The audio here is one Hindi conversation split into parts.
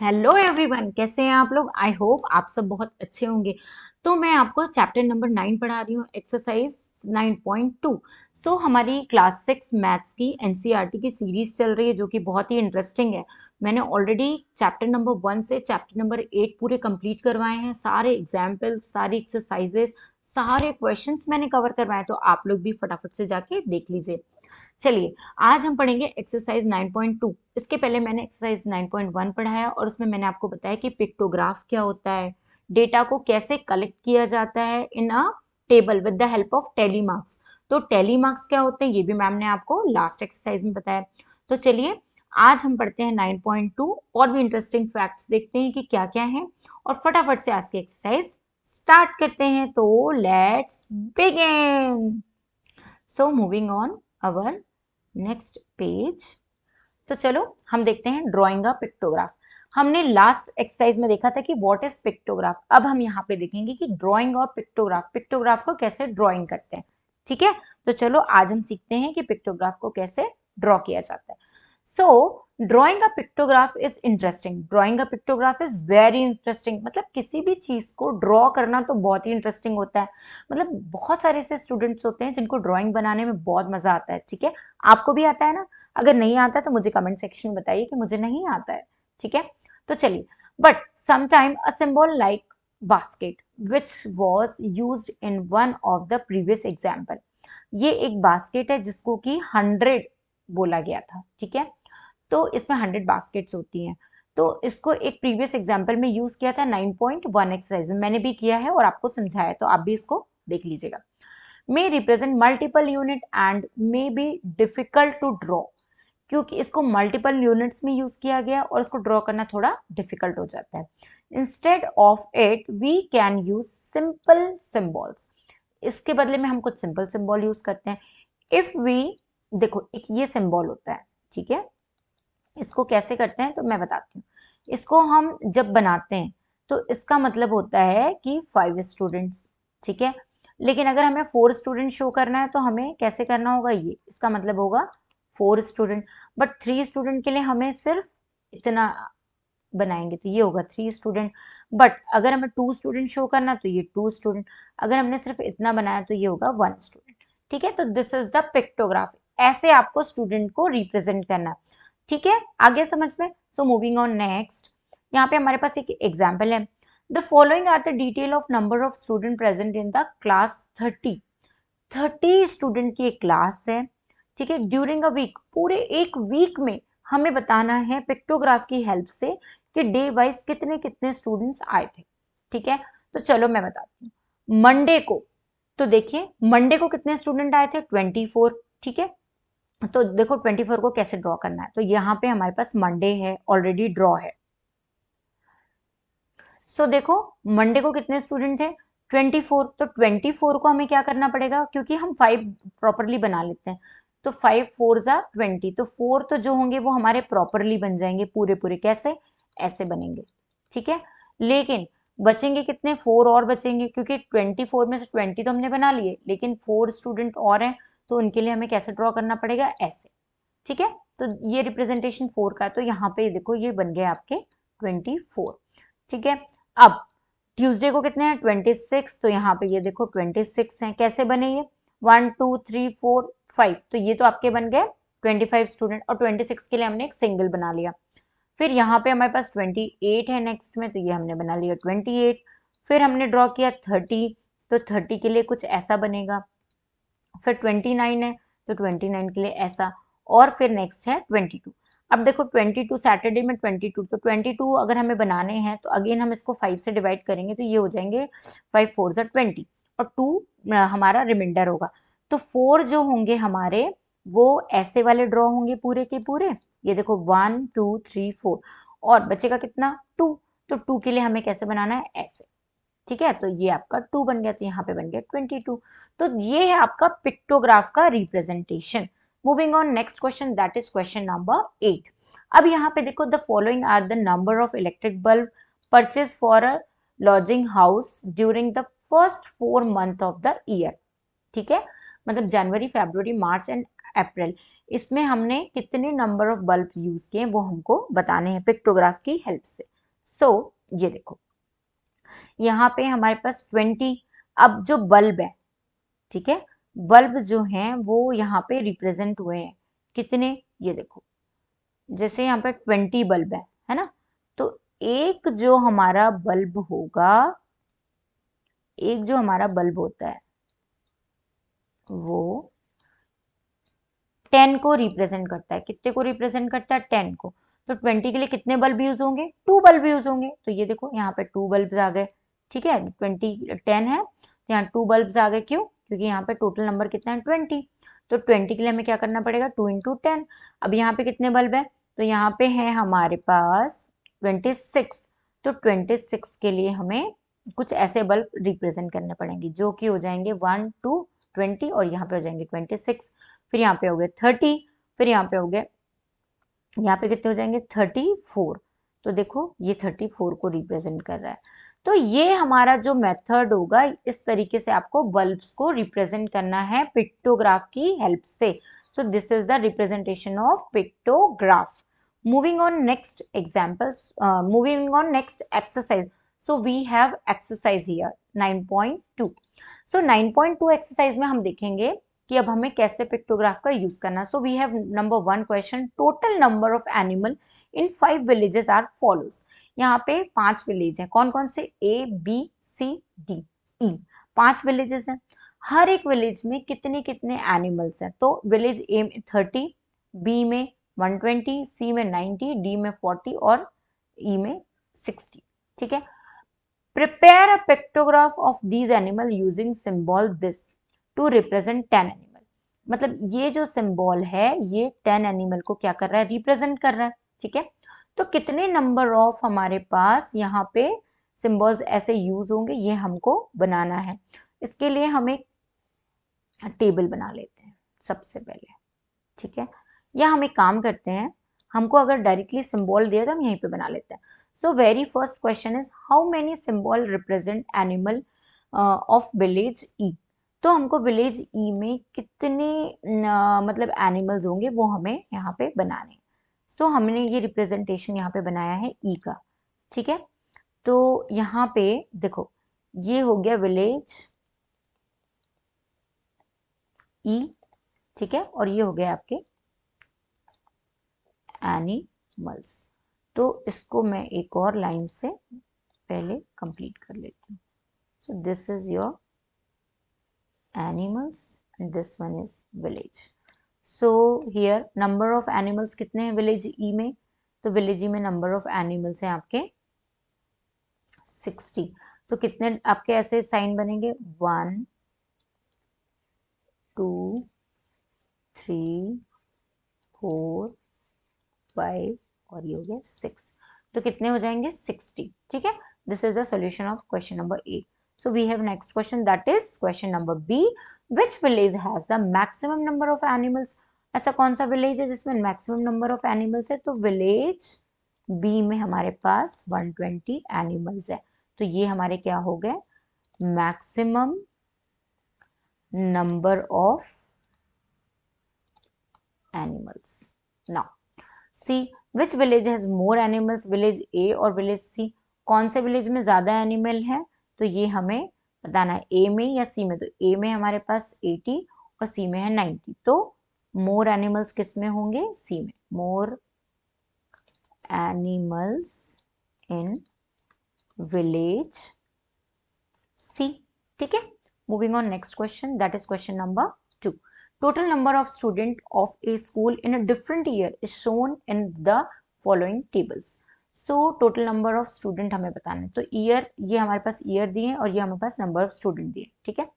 हेलो एवरीवन, कैसे हैं आप लोग। आई होप आप सब बहुत अच्छे होंगे। तो मैं आपको चैप्टर नंबर 9 पढ़ा रही हूँ, एक्सरसाइज 9.2। हमारी क्लास 6 मैथ्स की एनसीईआरटी की सीरीज चल रही है जो कि बहुत ही इंटरेस्टिंग है। मैंने ऑलरेडी चैप्टर नंबर 1 से चैप्टर नंबर 8 पूरे कंप्लीट करवाए हैं। सारे एग्जाम्पल्स, सारी एक्सरसाइजेस, सारे क्वेश्चंस मैंने कवर करवाए, तो आप लोग भी फटाफट से जाके देख लीजिए। चलिए, आज हम पढ़ेंगे एक्सरसाइज 9.2। इसके पहले मैंने एक्सरसाइज 9.1 पढ़ाया और उसमें मैंने आपको बताया कि पिक्टोग्राफ क्या होता है, डेटा को कैसे कलेक्ट किया जाता है in a table with the help of tally marks. तो टेली मार्क्स क्या होते हैं ये भी मैम ने आपको लास्ट एक्सरसाइज में बताया। तो चलिए, आज हम पढ़ते हैं 9.2 और भी इंटरेस्टिंग फैक्ट्स देखते हैं कि क्या क्या है, और फटाफट से आज की एक्सरसाइज स्टार्ट करते हैं। तो let's begin. So moving on our next page. तो चलो हम देखते हैं ड्राइंग अ पिक्टोग्राफ। हमने लास्ट एक्सरसाइज में देखा था कि व्हाट इज पिक्टोग्राफ। अब हम यहाँ पे देखेंगे कि ड्राइंग और पिक्टोग्राफ, पिक्टोग्राफ को कैसे ड्राइंग करते हैं। ठीक है, तो चलो आज हम सीखते हैं कि पिक्टोग्राफ को कैसे ड्रॉ किया जाता है। सो drawing a pictograph is interesting, drawing a pictograph is very interesting. मतलब किसी भी चीज को ड्रॉ करना तो बहुत ही इंटरेस्टिंग होता है। मतलब बहुत सारे ऐसे स्टूडेंट्स होते हैं जिनको ड्राइंग बनाने में बहुत मजा आता है। ठीक है, आपको भी आता है ना। अगर नहीं आता है तो मुझे कमेंट सेक्शन में बताइए कि मुझे नहीं आता है। ठीक है, तो चलिए, but sometime a symbol like basket which was use in one of the previous example. ये एक बास्केट है जिसको कि 100 बोला गया था। ठीक है, तो इसमें 100 बास्केट्स होती हैं। तो इसको एक प्रीवियस एग्जाम्पल में यूज किया था 9.1 एक्सरसाइज में, मैंने भी किया है और आपको समझाया, तो आप भी इसको देख लीजिएगा। may represent multiple unit and may be difficult to draw, क्योंकि इसको मल्टीपल यूनिट्स में यूज किया गया और इसको ड्रॉ करना थोड़ा डिफिकल्ट हो जाता है। Instead of it we can use simple symbols. इसके बदले में हम कुछ सिंपल सिंबल यूज करते हैं। इफ वी, देखो एक ये सिंबल होता है। ठीक है, इसको कैसे करते हैं तो मैं बताती हूँ। इसको हम जब बनाते हैं तो इसका मतलब होता है कि 5 स्टूडेंट्स। ठीक है, लेकिन अगर हमें 4 स्टूडेंट शो करना है तो हमें कैसे करना होगा, ये इसका मतलब होगा 4 स्टूडेंट। बट 3 स्टूडेंट के लिए हमें सिर्फ इतना बनाएंगे तो ये होगा 3 स्टूडेंट। बट अगर हमें 2 स्टूडेंट शो करना तो ये 2 स्टूडेंट। अगर हमने सिर्फ इतना बनाया तो ये होगा 1 स्टूडेंट। ठीक है, तो दिस इज द पिक्टोग्राफ। ऐसे आपको स्टूडेंट को रिप्रेजेंट करना। ठीक है, आगे समझ में। सो मूविंग ऑन नेक्स्ट, यहाँ पे हमारे पास एक एग्जाम्पल है। The following are the detail of number of student present in the class 30 student की एक क्लास है। ठीक है, ड्यूरिंग अ वीक, पूरे एक वीक में हमें बताना है पिक्टोग्राफ की हेल्प से कि डे वाइज कितने कितने स्टूडेंट्स आए थे। ठीक है, तो चलो मैं बताती हूँ। मंडे को, तो देखिए मंडे को कितने स्टूडेंट आए थे, 24। ठीक है, तो देखो 24 को कैसे ड्रॉ करना है। तो यहाँ पे हमारे पास मंडे है, ऑलरेडी ड्रॉ है। देखो मंडे को कितने स्टूडेंट थे, 24। तो 24 को हमें क्या करना पड़ेगा, क्योंकि हम 5 प्रॉपरली बना लेते हैं। तो 5 4 जा 20, तो 4 तो जो होंगे वो हमारे प्रॉपरली बन जाएंगे, पूरे पूरे कैसे, ऐसे बनेंगे। ठीक है, लेकिन बचेंगे कितने, 4 और बचेंगे, क्योंकि 24 में से 20 तो हमने बना लिए, लेकिन 4 स्टूडेंट और हैं, तो उनके लिए हमें कैसे ड्रॉ करना पड़ेगा, ऐसे। ठीक है, तो ये रिप्रेजेंटेशन 4 का है। तो यहाँ पे देखो ये बन गए आपके 24। ठीक है, अब ट्यूसडे को कितने हैं, 26। तो यहाँ पे ये देखो 26 हैं। कैसे बने ये, 1 2 3 4 5, तो ये तो आपके बन गए 25 स्टूडेंट, और 26 के लिए हमने एक सिंगल बना लिया। फिर यहाँ पे हमारे पास 28 है नेक्स्ट में, तो ये हमने बना लिया 28। फिर हमने ड्रॉ किया 30, तो 30 के लिए कुछ ऐसा बनेगा। फिर 29 है, तो 29 के लिए ऐसा। और फिर नेक्स्ट है 22। अब देखो 22 सैटरडे में 22, तो 22 अगर हमें बनाने हैं तो अगेन हम इसको 5 से डिवाइड करेंगे, तो ये हो जाएंगे 5 4 जा 20, और 2 हमारा रिमाइंडर होगा। तो 4 जो होंगे हमारे वो ऐसे वाले ड्रॉ होंगे पूरे के पूरे। ये देखो 1 2 3 4, और बचेगा कितना, 2। तो 2 के लिए हमें कैसे बनाना है, ऐसे। ठीक है, तो ये आपका 2 बन गया, तो यहाँ पे बन गया 22। तो ये है आपका पिक्टोग्राफ का representation. Moving on next question, that is question number 8। अब यहाँ पे देखो, the following are the number of electric bulb purchase for a lodging house during the first 4 month of the year. ठीक है, मतलब जनवरी फरवरी मार्च एंड अप्रैल, इसमें हमने कितने नंबर ऑफ बल्ब यूज किए वो हमको बताने हैं पिक्टोग्राफ की हेल्प से। सो ये देखो यहाँ पे हमारे पास 20, अब जो बल्ब है, ठीक है, बल्ब जो हैं वो यहाँ पे रिप्रेजेंट हुए हैं कितने, ये देखो जैसे यहाँ पे 20 बल्ब है ना, तो एक जो हमारा बल्ब होगा, एक जो हमारा बल्ब होता है वो 10 को रिप्रेजेंट करता है, कितने को रिप्रेजेंट करता है, 10 को। तो 20 के लिए कितने बल्ब यूज होंगे, 2 बल्ब यूज होंगे, तो ये देखो यहाँ पे 2 बल्ब आ गए, ठीक है, 10 है तो यहाँ 2 बल्ब आ गए, क्यों, क्योंकि यहाँ पे टोटल नंबर कितना है 20, तो 20 के लिए हमें क्या करना पड़ेगा, 2 इंटू 10। अब यहाँ पे कितने बल्ब है, तो यहाँ पे है हमारे पास 26, तो 26 के लिए हमें कुछ ऐसे बल्ब रिप्रेजेंट करने पड़ेंगे जो कि हो जाएंगे 1 2 20, और यहाँ पे हो जाएंगे 26, फिर यहाँ पे हो गए 30, फिर यहाँ पे हो गए, यहाँ पे कितने हो जाएंगे 34, तो देखो ये 34 को रिप्रेजेंट कर रहा है। तो ये हमारा जो मेथड होगा, इस तरीके से आपको बल्ब्स को रिप्रेजेंट करना है पिक्टोग्राफ की हेल्प से। So this is the representation of pictograph. moving on next examples, moving on next exercise, so we have exercise here 9.2। so 9.2 exercise में हम देखेंगे कि अब हमें कैसे पिक्टोग्राफ का यूज करना। So we have number 1 question, total number of animal in 5 villages are follows. यहाँ पे 5 विलेज हैं, कौन कौन से, A B C D E, 5 villages हैं, हर एक विलेज में कितने कितने एनिमल्स हैं, तो विलेज ए में 30, बी में 120, सी में 90, डी में 40 और ई में 60, ठीक है। Prepare a pictograph of these animal using symbol this to represent 10 animal. मतलब ये जो सिंबल है ये 10 एनिमल को क्या कर रहा है, रिप्रेजेंट कर रहा है, ठीक है। तो कितने नंबर ऑफ हमारे पास यहाँ पे सिंबल्स ऐसे यूज होंगे ये हमको बनाना है। इसके लिए हम एक टेबल बना लेते हैं सबसे पहले, ठीक है, या हम एक काम करते हैं, हमको अगर डायरेक्टली सिंबल दिया तो हम यहीं पे बना लेते हैं। So very first question is how many symbol represent animal of village E. तो हमको विलेज ई में कितने मतलब एनिमल्स होंगे वो हमें यहाँ पे बनाने। सो हमने ये रिप्रेजेंटेशन यहाँ पे बनाया है ई का, ठीक है। तो यहाँ पे देखो ये हो गया विलेज ई, ठीक है, और ये हो गया आपके एनिमल्स। तो इसको मैं एक और लाइन से पहले कंप्लीट कर लेती हूँ। So this is your animals and this one is village. So here number of animals कितने हैं विलेज ई में, तो विलेज ई में नंबर ऑफ एनिमल्स हैं आपके 60। तो कितने आपके ऐसे साइन बनेंगे, 1 2 3 4 5 और ये हो गया 6, तो कितने हो जाएंगे 60, ठीक है। This is the solution of question number A. So we have next question, that is question number B, which village has the maximum number of animals. ऐसा कौन सा विलेज है जिसमें मैक्सिमम नंबर ऑफ एनिमल्स है, तो विलेज बी में हमारे पास 120 एनिमल्स है। तो ये हमारे क्या हो गए, maximum number of animals. Now see which village has more animals, village A और विलेज सी, कौन से विलेज में ज्यादा एनिमल है, तो ये हमें बताना है, ए में या सी में। तो ए में हमारे पास 80 और सी में है 90, तो मोर एनिमल्स किस में होंगे, सी में, मोर एनिमल्स इन विलेज सी, ठीक है। Moving on next question, that is question number 2। Total number of student of a school in a different year is shown in the following tables. So total number of student हमें बताना है, तो ईयर ये हमारे पास ईयर दिए हैं और ये हमारे पास नंबर ऑफ स्टूडेंट दिए, ठीक है।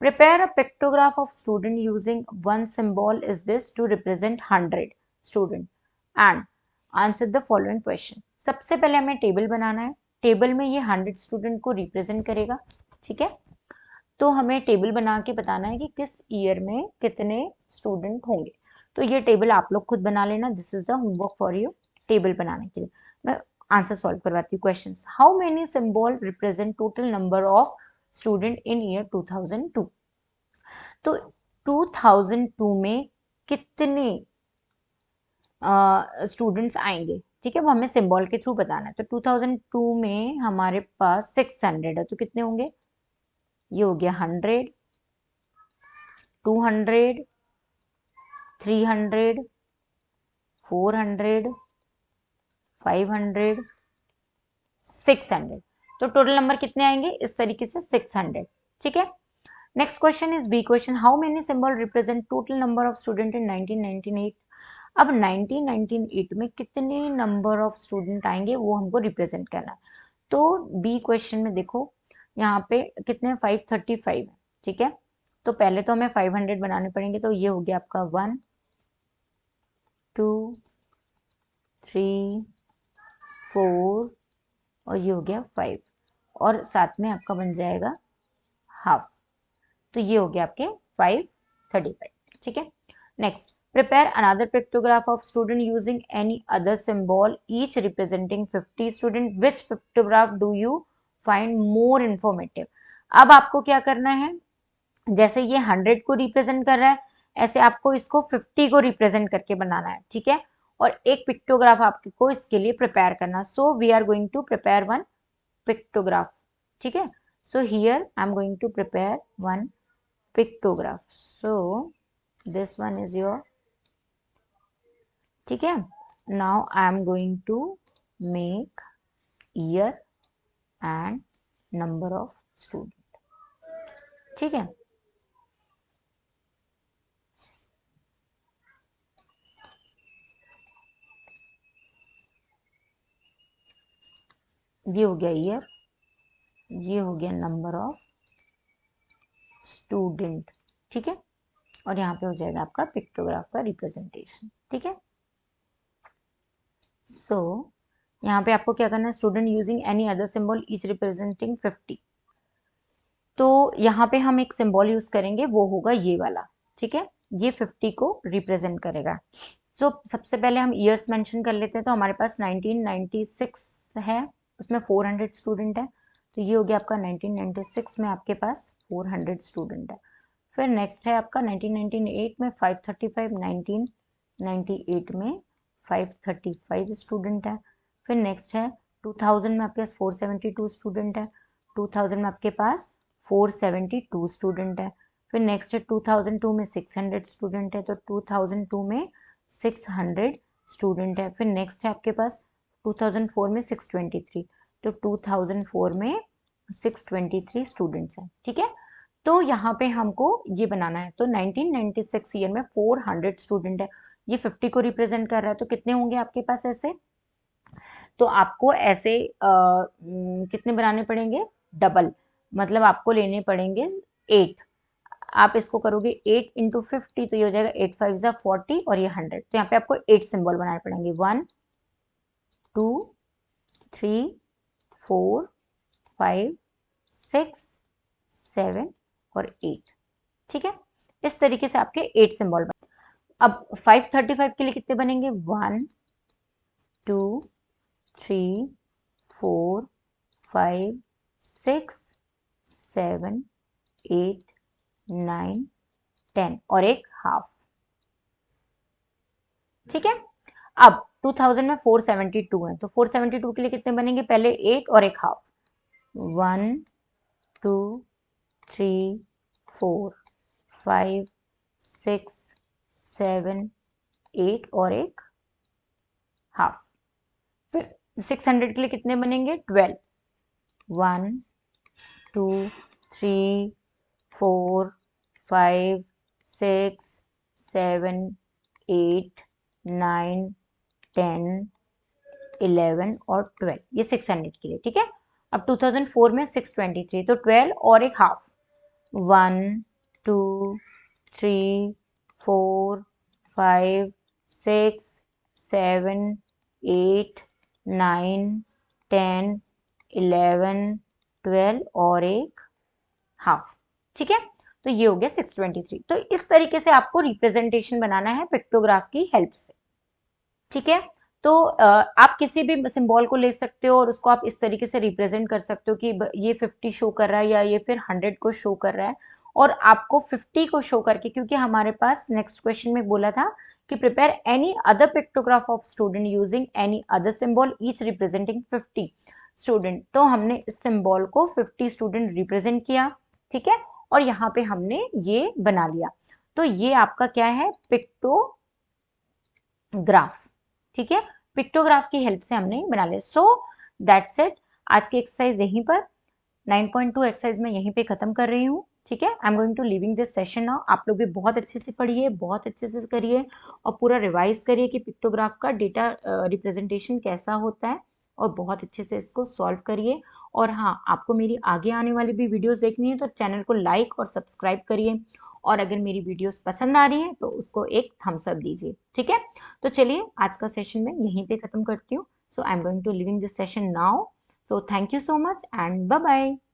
Prepare a pictograph of student using one symbol is this to represent 100 student and answer the following question। सबसे पहले हमें टेबल बनाना है, टेबल में ये 100 स्टूडेंट को रिप्रेजेंट करेगा, ठीक है। तो हमें टेबल बना के बताना है कि किस ईयर में कितने स्टूडेंट होंगे। तो ये टेबल आप लोग खुद बना लेना, this is the homework for you. Table बनाने के लिए मैं आंसर सॉल्व करवाती हूँ question. How many symbol represent total number of student in year 2002। तो 2002 में कितने स्टूडेंट्स आएंगे, ठीक है, वो हमें सिंबल के थ्रू बताना है। तो 2002 में हमारे पास 600 है, तो कितने होंगे, ये हो गया 100, 200, 300, 400, 500, 600। तो टोटल नंबर कितने आएंगे, इस तरीके से 600, ठीक है। Next question is B question, how many symbol represent total number of student in 1998। अब 1998 में कितने नंबर ऑफ स्टूडेंट आएंगे वो हमको रिप्रेजेंट करना है। तो बी क्वेश्चन में देखो यहाँ पे कितने 535 है, ठीक है। तो पहले तो हमें 500 बनाने पड़ेंगे, तो ये हो गया आपका 1 2 3 4 और ये हो गया 5 और साथ में आपका बन जाएगा हाफ। तो ये हो गया आपके 535, ठीक है। Next, prepare another pictograph of student using any other symbol each representing 50 student, which pictograph do you find more informative. अब आपको क्या करना है, जैसे ये 100 को रिप्रेजेंट कर रहा है, ऐसे आपको इसको 50 को रिप्रेजेंट करके बनाना है, ठीक है। और एक पिक्टोग्राफ आपको इसके लिए प्रिपेयर करना, so we are going to prepare one pictograph, ठीक है। So here I am going to prepare one pictograph, so this one is your, ठीक है। now I am going to make year and number of student, ठीक है। ये हो गया ईयर, ये हो गया नंबर ऑफ स्टूडेंट, ठीक है। और यहाँ पे हो जाएगा आपका पिक्टोग्राफ का रिप्रेजेंटेशन, ठीक है। सो यहाँ पे आपको क्या करना है, student using any other symbol each representing 50। तो यहाँ पे हम एक सिंबल यूज करेंगे, वो होगा ये वाला, ठीक है। ये 50 को रिप्रेजेंट करेगा। सो सबसे पहले हम ईयर्स मेंशन कर लेते हैं। तो हमारे पास 1996 है, उसमें 400 स्टूडेंट है, तो ये हो गया आपका 1996 में आपके पास 400 स्टूडेंट है। फिर नेक्स्ट है आपका 1998 में 535, 1998 में 535 स्टूडेंट है। फिर नेक्स्ट है 2000 में आपके पास 472 स्टूडेंट है, 2000 में आपके पास 472 स्टूडेंट है। फिर नेक्स्ट है 2002 में 600 स्टूडेंट है, तो 2002 में 600 स्टूडेंट है। फिर नेक्स्ट है आपके पास 2004 में 623, तो 2004 में 623 स्टूडेंट्स हैं, ठीक है। तो यहाँ पे हमको ये बनाना है। तो 1996 ईयर में 400 स्टूडेंट है, ये 50 को रिप्रेजेंट कर रहा है, तो कितने होंगे आपके पास ऐसे। तो आपको ऐसे कितने बनाने पड़ेंगे, डबल, मतलब आपको लेने पड़ेंगे 8। आप इसको करोगे 8 इंटू 50, तो ये हो जाएगा 8 5 जा 40 और ये 100। तो यहाँ पे आपको 8 सिंबल बनाने पड़ेंगे, 1 2 3 4 5 6 7 और 8, ठीक है। इस तरीके से आपके 8 सिंबल बने। अब 535 के लिए कितने बनेंगे, 1 2 3 4 5 6 7 8 9 10 और एक हाफ, ठीक है। अब 2000 में 472 है, तो 472 के लिए कितने बनेंगे, पहले 8 और एक हाफ, 1 2 3 4 5 6 7 8 और एक हाफ। फिर 600 के लिए कितने बनेंगे, 12, 1 2 3 4 5 6 7 8 9 10 11 और 12, ये 600 के लिए, ठीक है। अब 2004 में 623, तो 12 और एक हाफ, 1 2 3 4 5 6 7 8 9 10 11 12 और एक हाफ, ठीक है। तो ये हो गया 623। तो इस तरीके से आपको रिप्रेजेंटेशन बनाना है पिक्टोग्राफ की हेल्प से, ठीक है। तो आप किसी भी सिंबल को ले सकते हो और उसको आप इस तरीके से रिप्रेजेंट कर सकते हो कि ये 50 शो कर रहा है या ये फिर 100 को शो कर रहा है, और आपको 50 को शो करके, क्योंकि हमारे पास नेक्स्ट क्वेश्चन में बोला था कि prepare any other pictograph of student using any other symbol each representing 50 student. तो हमने इस सिंबल को 50 स्टूडेंट रिप्रेजेंट किया, ठीक है, और यहाँ पे हमने ये बना लिया। तो ये आपका क्या है, पिक्टोग्राफ, ठीक है, पिक्टोग्राफ की हेल्प से हमने बना लिया। सो दैट्स इट, आज की एक्सरसाइज यहीं पर 9.2 एक्सरसाइज में यहीं पे खत्म कर रही हूँ, ठीक है। I am going to living this session now. आप लोग भी बहुत अच्छे से पढ़िए, बहुत अच्छे से करिए और पूरा रिवाइज करिए कि पिक्टोग्राफ का डेटा रिप्रेजेंटेशन कैसा होता है, और बहुत अच्छे से इसको सॉल्व करिए। और हाँ, आपको मेरी आगे आने वाली भी वीडियोस देखनी है तो चैनल को लाइक और सब्सक्राइब करिए, और अगर मेरी वीडियोस पसंद आ रही है तो उसको एक थम्स अप दीजिए, ठीक है। तो चलिए आज का सेशन मैं यहीं पे खत्म करती हूँ। So I am going to living this session now. So thank you so much and bye bye.